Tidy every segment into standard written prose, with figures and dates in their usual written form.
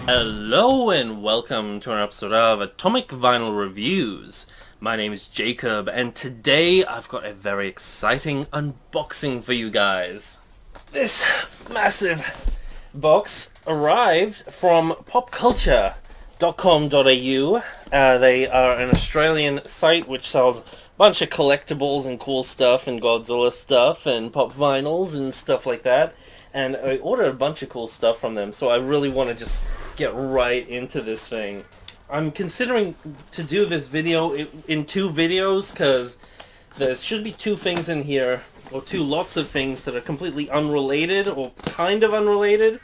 Hello and welcome to an episode of Atomic Vinyl Reviews. My name is Jacob and today I've got a very exciting unboxing for you guys. This massive box arrived from popculture.com.au. They are an Australian site which sells a bunch of collectibles and cool stuff and Godzilla stuff and pop vinyls and stuff like that. And I ordered a bunch of cool stuff from them, so I really want to just get right into this thing. I'm considering to do this video in two videos because there should be two things in here, or two lots of things that are completely unrelated or kind of unrelated,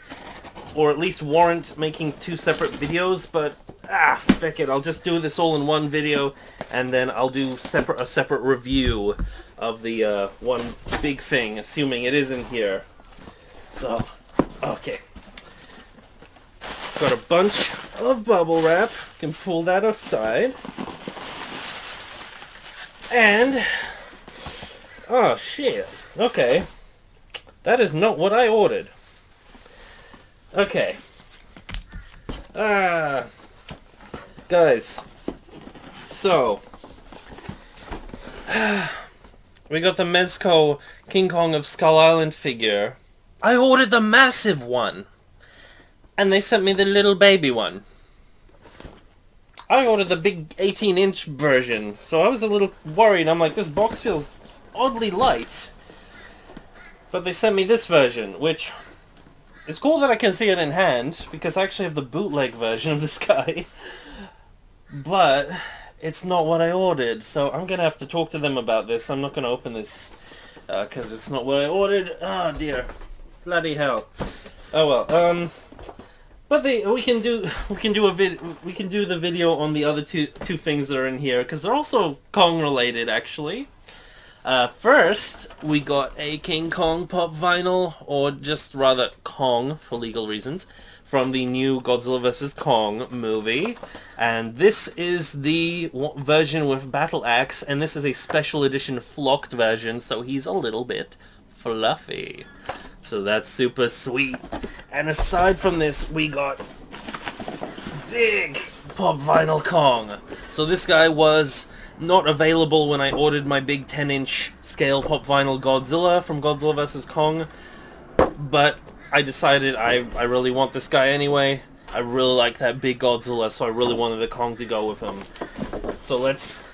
or at least warrant making two separate videos, but feck it, I'll just do this all in one video and then I'll do a separate review of the one big thing, assuming it is in here. So, okay. Got a bunch of bubble wrap. Can pull that aside. And oh shit. Okay. That is not what I ordered. Okay. Guys. So we got the Mezco King Kong of Skull Island figure. I ordered the massive one. And they sent me the little baby one. I ordered the big 18-inch version, so I was a little worried. I'm like, this box feels oddly light. But they sent me this version, which is cool that I can see it in hand, because I actually have the bootleg version of this guy. But it's not what I ordered, so I'm going to have to talk to them about this. I'm not going to open this, because it's not what I ordered. Oh dear. Bloody hell. Oh well, but we can do the video on the other two things that are in here, because they're also Kong related actually. First we got a King Kong pop vinyl, or just rather Kong for legal reasons, from the new Godzilla vs. Kong movie, and this is the version with battle axe, and this is a special edition flocked version, so he's a little bit fluffy. So that's super sweet. And aside from this, we got big pop vinyl Kong. So this guy was not available when I ordered my big 10-inch scale pop vinyl Godzilla from Godzilla vs. Kong. But I decided I really want this guy anyway. I really like that big Godzilla, so I really wanted the Kong to go with him. So let's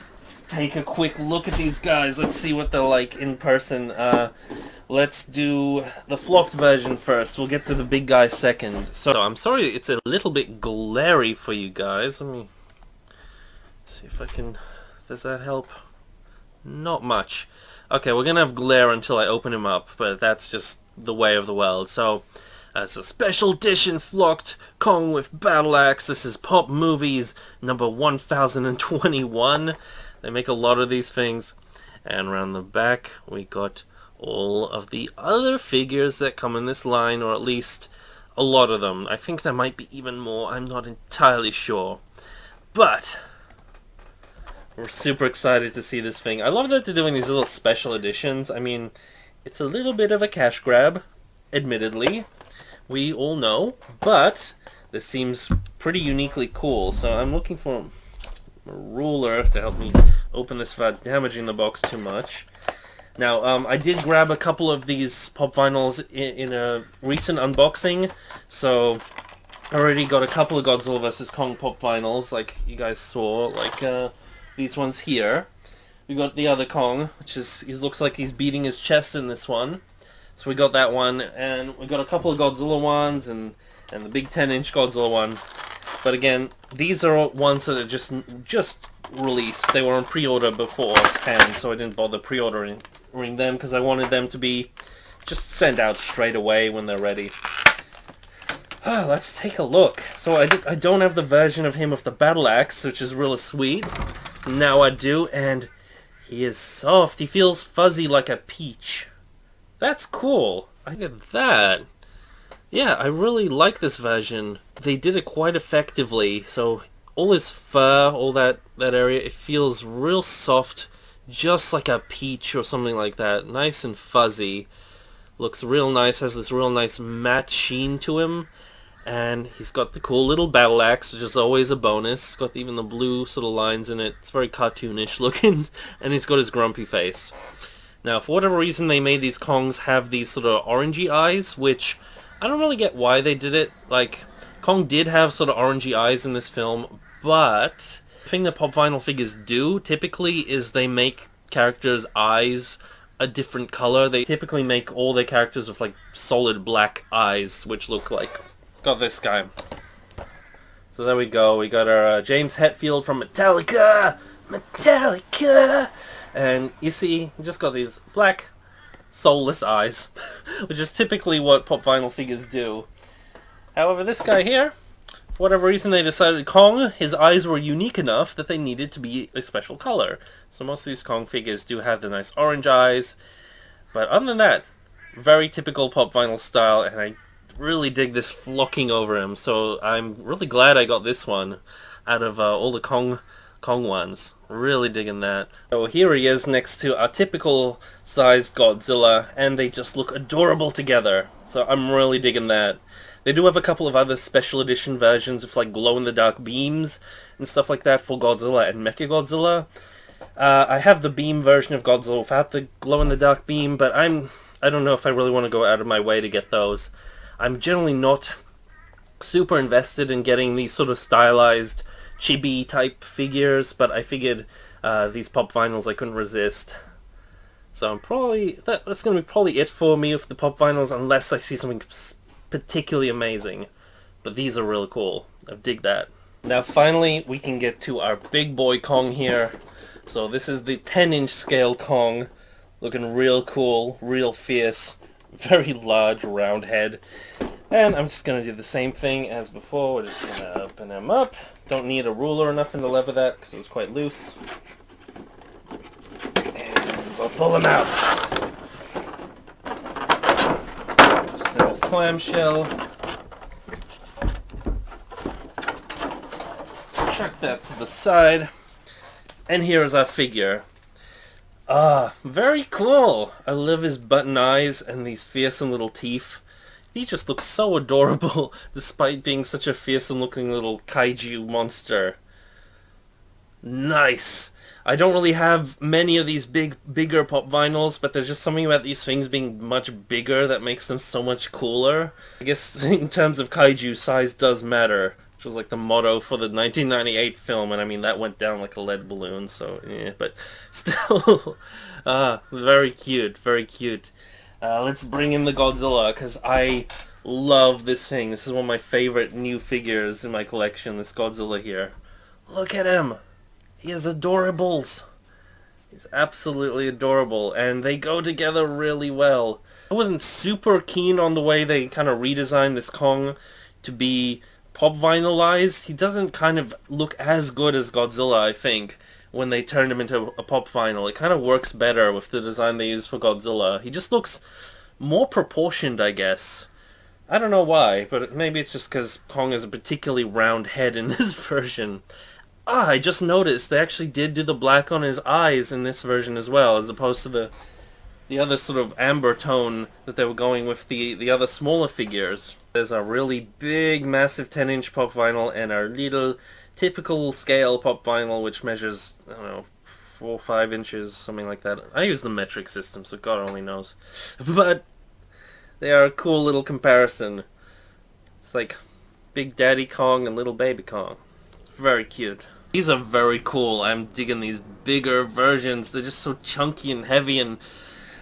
take a quick look at these guys. Let's see what they're like in person. Let's do the flocked version first. We'll get to the big guy second. So I'm sorry it's a little bit glary for you guys. Let me see if I can... Does that help? Not much. Okay, we're gonna have glare until I open him up, but that's just the way of the world. So it's a special edition flocked Kong with battle axe. This is Pop Movies number 1021. They make a lot of these things. And around the back we got all of the other figures that come in this line, or at least a lot of them. I think there might be even more, I'm not entirely sure. But we're super excited to see this thing. I love that they're doing these little special editions. I mean, it's a little bit of a cash grab, admittedly. We all know, but this seems pretty uniquely cool. So I'm looking for a ruler to help me open this without damaging the box too much. Now, I did grab a couple of these pop vinyls in a recent unboxing, so I already got a couple of Godzilla vs. Kong pop vinyls, like you guys saw, like these ones here. We got the other Kong, which is, he looks like he's beating his chest in this one. So we got that one, and we got a couple of Godzilla ones, and the big 10-inch Godzilla one. But again, these are all ones that are just released. They were on pre-order beforehand, so I didn't bother pre-ordering them because I wanted them to be just sent out straight away when they're ready. Let's take a look. So I don't have the version of him with the battle axe, which is really sweet. Now I do, and he is soft. He feels fuzzy like a peach. That's cool. I get that. Yeah, I really like this version. They did it quite effectively. So all his fur, all that area, it feels real soft, just like a peach or something like that. Nice and fuzzy. Looks real nice, has this real nice matte sheen to him. And he's got the cool little battle axe, which is always a bonus. It's got even the blue sort of lines in it. It's very cartoonish looking. And he's got his grumpy face. Now, for whatever reason, they made these Kongs have these sort of orangey eyes, which I don't really get why they did it. Like, Kong did have sort of orangey eyes in this film, but the thing that Pop Vinyl figures do, typically, is they make characters' eyes a different color. They typically make all their characters with, like, solid black eyes, which look like... Got this guy. So there we go. We got our James Hetfield from Metallica! Metallica! And you see, he just got these black, soulless eyes, which is typically what Pop Vinyl figures do. However, this guy here, for whatever reason, they decided Kong, his eyes were unique enough that they needed to be a special color. So most of these Kong figures do have the nice orange eyes, but other than that, very typical Pop Vinyl style, and I really dig this flocking over him, so I'm really glad I got this one out of all the Kong ones. Really digging that. So here he is next to our typical sized Godzilla, and they just look adorable together. So I'm really digging that. They do have a couple of other special edition versions with like glow-in-the-dark beams and stuff like that for Godzilla and Mechagodzilla. I have the beam version of Godzilla without the glow-in-the-dark beam, but I don't know if I really want to go out of my way to get those. I'm generally not super invested in getting these sort of stylized chibi type figures, but I figured these Pop Vinyls I couldn't resist. So I'm probably that's going to be probably it for me with the Pop Vinyls, unless I see something particularly amazing. But these are really cool. I dig that. Now finally we can get to our big boy Kong here. So this is the 10-inch scale Kong, looking real cool, real fierce. Very large round head. And I'm just going to do the same thing as before. We're just going to open him up. Don't need a ruler or nothing to lever that because it's quite loose. And we'll pull him out. Just in his clamshell. Chuck that to the side. And here is our figure. Very cool. I love his button eyes and these fearsome little teeth. He just looks so adorable, despite being such a fearsome looking little kaiju monster. Nice. I don't really have many of these bigger Pop Vinyls, but there's just something about these things being much bigger that makes them so much cooler. I guess in terms of kaiju, size does matter. Which was like the motto for the 1998 film, and I mean that went down like a lead balloon, so yeah, but still, very cute, very cute. Let's bring in the Godzilla, because I love this thing. This is one of my favorite new figures in my collection, this Godzilla here. Look at him! He is adorables! He's absolutely adorable, and they go together really well. I wasn't super keen on the way they kind of redesigned this Kong to be Pop Vinylized. He doesn't kind of look as good as Godzilla, I think, when they turned him into a Pop Vinyl. It kind of works better with the design they use for Godzilla. He just looks more proportioned, I guess. I don't know why, but maybe it's just because Kong has a particularly round head in this version. I just noticed they actually did do the black on his eyes in this version as well, as opposed to the other sort of amber tone that they were going with the other smaller figures. There's a really big, massive 10-inch Pop Vinyl and our little typical scale Pop Vinyl, which measures, I don't know, 4 or 5 inches, something like that. I use the metric system, so God only knows. But they are a cool little comparison. It's like Big Daddy Kong and Little Baby Kong. Very cute. These are very cool. I'm digging these bigger versions. They're just so chunky and heavy, and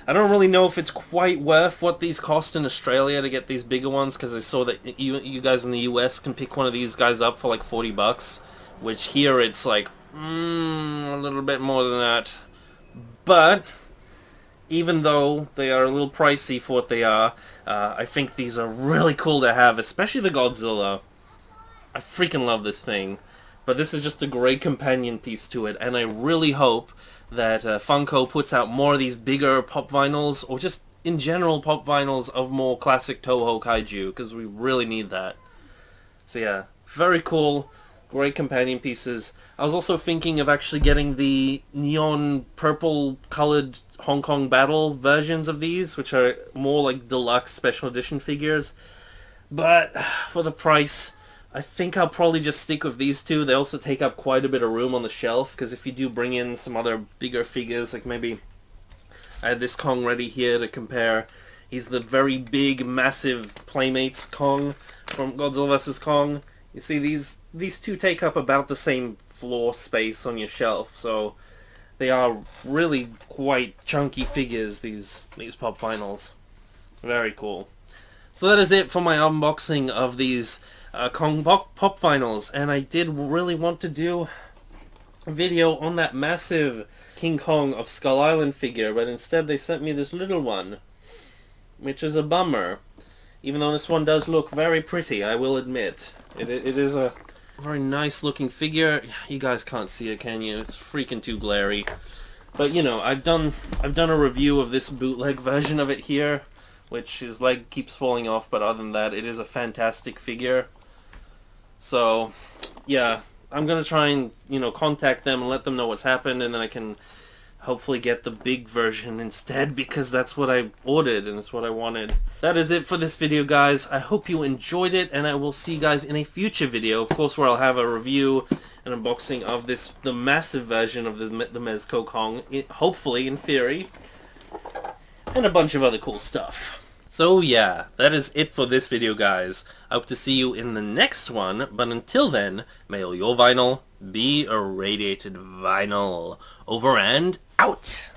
I don't really know if it's quite worth what these cost in Australia to get these bigger ones, because I saw that you guys in the US can pick one of these guys up for like $40, which here it's like a little bit more than that. But even though they are a little pricey for what they are, I think these are really cool to have, especially the Godzilla. I freaking love this thing. But this is just a great companion piece to it, and I really hope that Funko puts out more of these bigger Pop Vinyls, or just in general Pop Vinyls of more classic Toho Kaiju, because we really need that. So yeah, very cool, great companion pieces. I was also thinking of actually getting the neon purple colored Hong Kong Battle versions of these, which are more like deluxe special edition figures. But for the price, I think I'll probably just stick with these two. They also take up quite a bit of room on the shelf, because if you do bring in some other bigger figures, like maybe I had this Kong ready here to compare. He's the very big, massive Playmates Kong from Godzilla vs. Kong. You see, these two take up about the same floor space on your shelf, so they are really quite chunky figures, these Pop Finals. Very cool. So that is it for my unboxing of these Kong Pop Finals, and I did really want to do a video on that massive King Kong of Skull Island figure, but instead they sent me this little one, which is a bummer. Even though this one does look very pretty, I will admit. It is a very nice looking figure. You guys can't see it, can you? It's freaking too glary. But you know, I've done a review of this bootleg version of it here, which his leg keeps falling off, but other than that, it is a fantastic figure. So, yeah, I'm gonna try and, you know, contact them and let them know what's happened, and then I can hopefully get the big version instead, because that's what I ordered and it's what I wanted. That is it for this video, guys. I hope you enjoyed it, and I will see you guys in a future video, of course, where I'll have a review and unboxing of the massive version of the Mezco Kong, hopefully, in theory, and a bunch of other cool stuff. So yeah, that is it for this video, guys. I hope to see you in the next one, but until then, may all your vinyl be irradiated vinyl. Over and out!